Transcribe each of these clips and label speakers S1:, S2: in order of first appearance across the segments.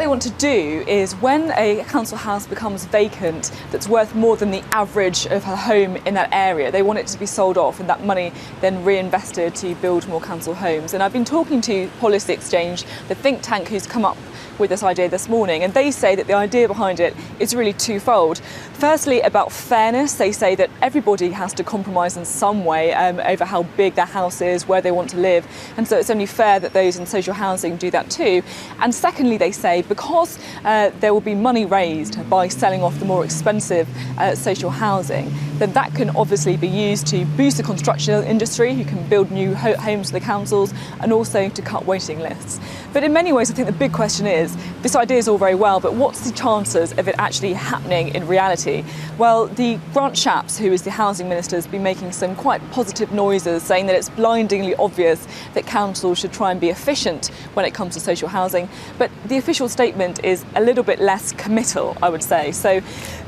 S1: they want to do is, when a council house becomes vacant that's worth more than the average of a home in that area, they want it to be sold off and that money then reinvested to build more council homes. And I've been talking to Policy Exchange, the think tank who's come up with this idea this morning, and they say that the idea behind it is really twofold. Firstly, about fairness. They say that everybody has to compromise in some way over how big their house is, where they want to live, and so it's only fair that those in social housing do that too. And secondly, they say, because there will be money raised by selling off the more expensive social housing, then that can obviously be used to boost the construction industry, who can build new homes for the councils, and also to cut waiting lists. But in many ways, I think the big question is, this idea is all very well, but what's the chances of it actually happening in reality? Well, the Grant Shapps, who is the housing minister, has been making some quite positive noises, saying that it's blindingly obvious that councils should try and be efficient when it comes to social housing. But the official statement is a little bit less committal, I would say. So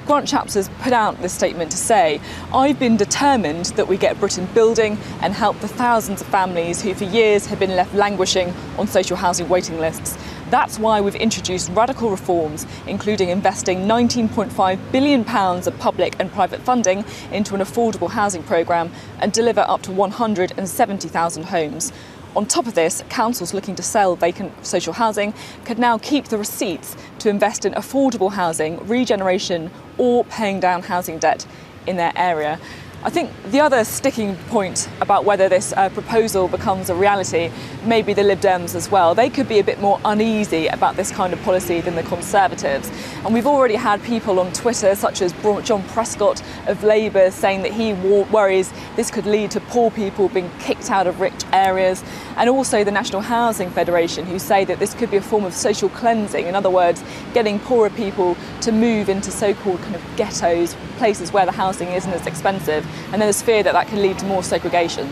S1: Grant Shapps has put out this statement to say, "I've been determined that we get Britain building and help the thousands of families who for years have been left languishing on social housing waiting lists. That's why we've introduced radical reforms, including investing £19.5 billion of public and private funding into an affordable housing programme and deliver up to 170,000 homes. On top of this, councils looking to sell vacant social housing could now keep the receipts to invest in affordable housing, regeneration, or paying down housing debt in their area." I think the other sticking point about whether this proposal becomes a reality may be the Lib Dems as well. They could be a bit more uneasy about this kind of policy than the Conservatives. And we've already had people on Twitter, such as John Prescott of Labour, saying that he worries this could lead to poor people being kicked out of rich areas. And also the National Housing Federation, who say that this could be a form of social cleansing. In other words, getting poorer people to move into so-called kind of ghettos, places where the housing isn't as expensive. And there's fear that that can lead to more segregation.